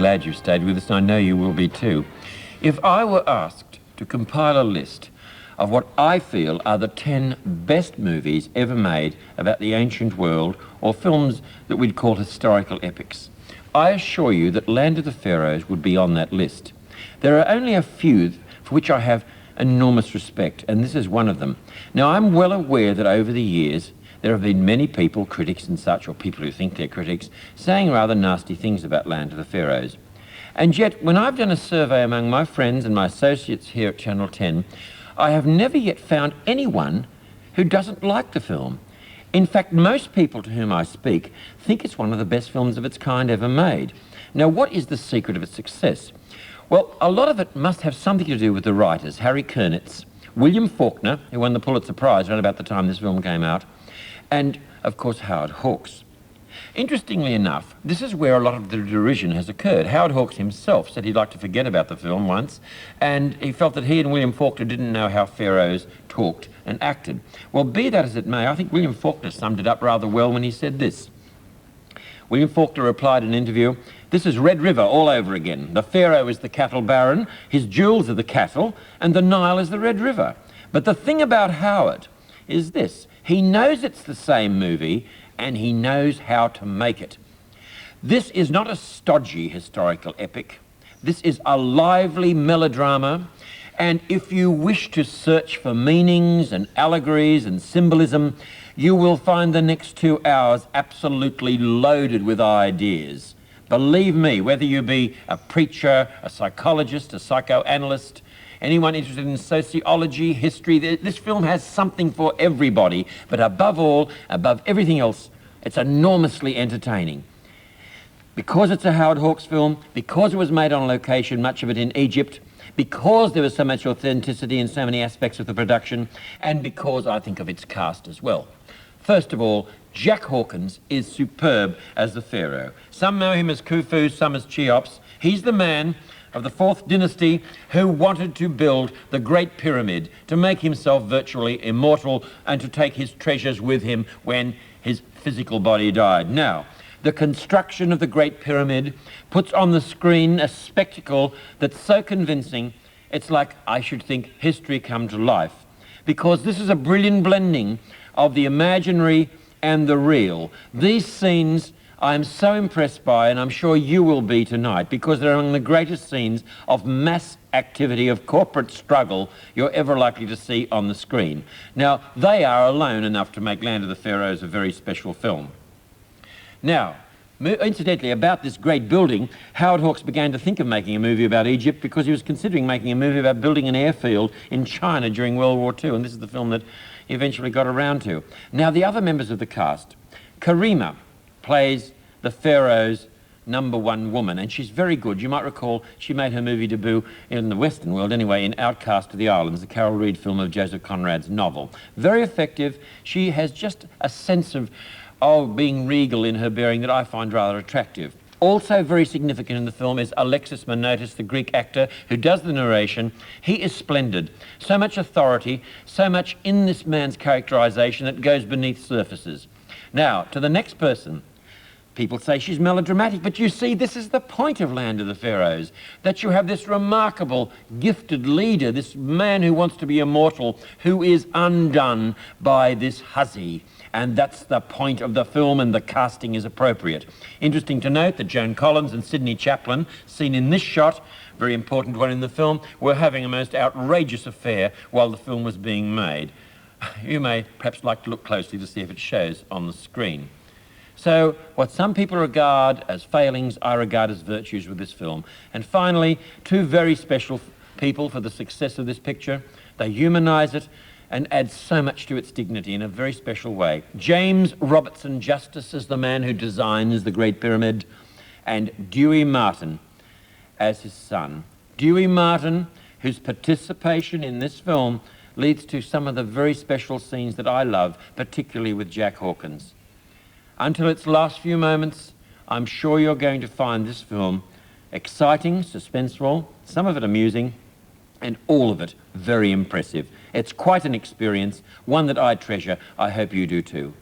glad you've stayed with us, and I know you will be too. If I were asked to compile a list of what I feel are the 10 best movies ever made about the ancient world, or films that we'd call historical epics, I assure you that Land of the Pharaohs would be on that list. There are only a few for which I have enormous respect, and this is one of them. Now, I'm well aware that over the years there have been many people, critics and such, or people who think they're critics, saying rather nasty things about Land of the Pharaohs. And yet, when I've done a survey among my friends and my associates here at Channel 10, I have never yet found anyone who doesn't like the film. In fact, most people to whom I speak think it's one of the best films of its kind ever made. Now, what is the secret of its success? Well, a lot of it must have something to do with the writers, Harry Kurnitz, William Faulkner, who won the Pulitzer Prize around about the time this film came out, and, of course, Howard Hawks. Interestingly enough, this is where a lot of the derision has occurred. Howard Hawks himself said he'd like to forget about the film once, and he felt that he and William Faulkner didn't know how pharaohs talked and acted. Well, be that as it may, I think William Faulkner summed it up rather well when he said this. William Faulkner replied in an interview, "This is Red River all over again. The pharaoh is the cattle baron, his jewels are the cattle, and the Nile is the Red River. But the thing about Howard is this, he knows it's the same movie, and he knows how to make it. This is not a stodgy historical epic. This is a lively melodrama, and if you wish to search for meanings and allegories and symbolism, you will find the next 2 hours absolutely loaded with ideas. Believe me, whether you be a preacher, a psychologist, a psychoanalyst, anyone interested in sociology, history, this film has something for everybody, but above all, above everything else, it's enormously entertaining. Because it's a Howard Hawks film, because it was made on location, much of it in Egypt, because there was so much authenticity in so many aspects of the production, and because I think of its cast as well. First of all, Jack Hawkins is superb as the pharaoh. Some know him as Khufu, some as Cheops. He's the man of the 4th dynasty who wanted to build the Great Pyramid to make himself virtually immortal and to take his treasures with him when his physical body died. Now, the construction of the Great Pyramid puts on the screen a spectacle that's so convincing, it's like, I should think, history come to life. Because this is a brilliant blending of the imaginary and the real. These scenes I'm so impressed by, and I'm sure you will be tonight, because they're among the greatest scenes of mass activity, of corporate struggle you're ever likely to see on the screen. Now, they are alone enough to make Land of the Pharaohs a very special film. Now, incidentally, about this great building, Howard Hawks began to think of making a movie about Egypt because he was considering making a movie about building an airfield in China during World War II, and this is the film that he eventually got around to. Now, the other members of the cast, Karima plays the Pharaoh's #1 woman, and she's very good. You might recall she made her movie debut in the Western world anyway in Outcast of the Islands, the Carol Reed film of Joseph Conrad's novel. Very effective. She has just a sense of being regal in her bearing that I find rather attractive. Also very significant in the film is Alexis Manotis, the Greek actor who does the narration. He is splendid. So much authority, so much in this man's characterization that goes beneath surfaces. Now, to the next person. People say she's melodramatic, but you see, this is the point of Land of the Pharaohs, that you have this remarkable, gifted leader, this man who wants to be immortal, who is undone by this hussy. And that's the point of the film, and the casting is appropriate. Interesting to note that Joan Collins and Sidney Chaplin, seen in this shot, very important one in the film, were having a most outrageous affair while the film was being made. You may perhaps like to look closely to see if it shows on the screen. So, what some people regard as failings, I regard as virtues with this film. And finally, 2 very special people for the success of this picture. They humanise it and add so much to its dignity in a very special way. James Robertson Justice is the man who designs the Great Pyramid, and Dewey Martin as his son. Dewey Martin, whose participation in this film leads to some of the very special scenes that I love, particularly with Jack Hawkins. Until its last few moments, I'm sure you're going to find this film exciting, suspenseful, some of it amusing, and all of it very impressive. It's quite an experience, one that I treasure. I hope you do too.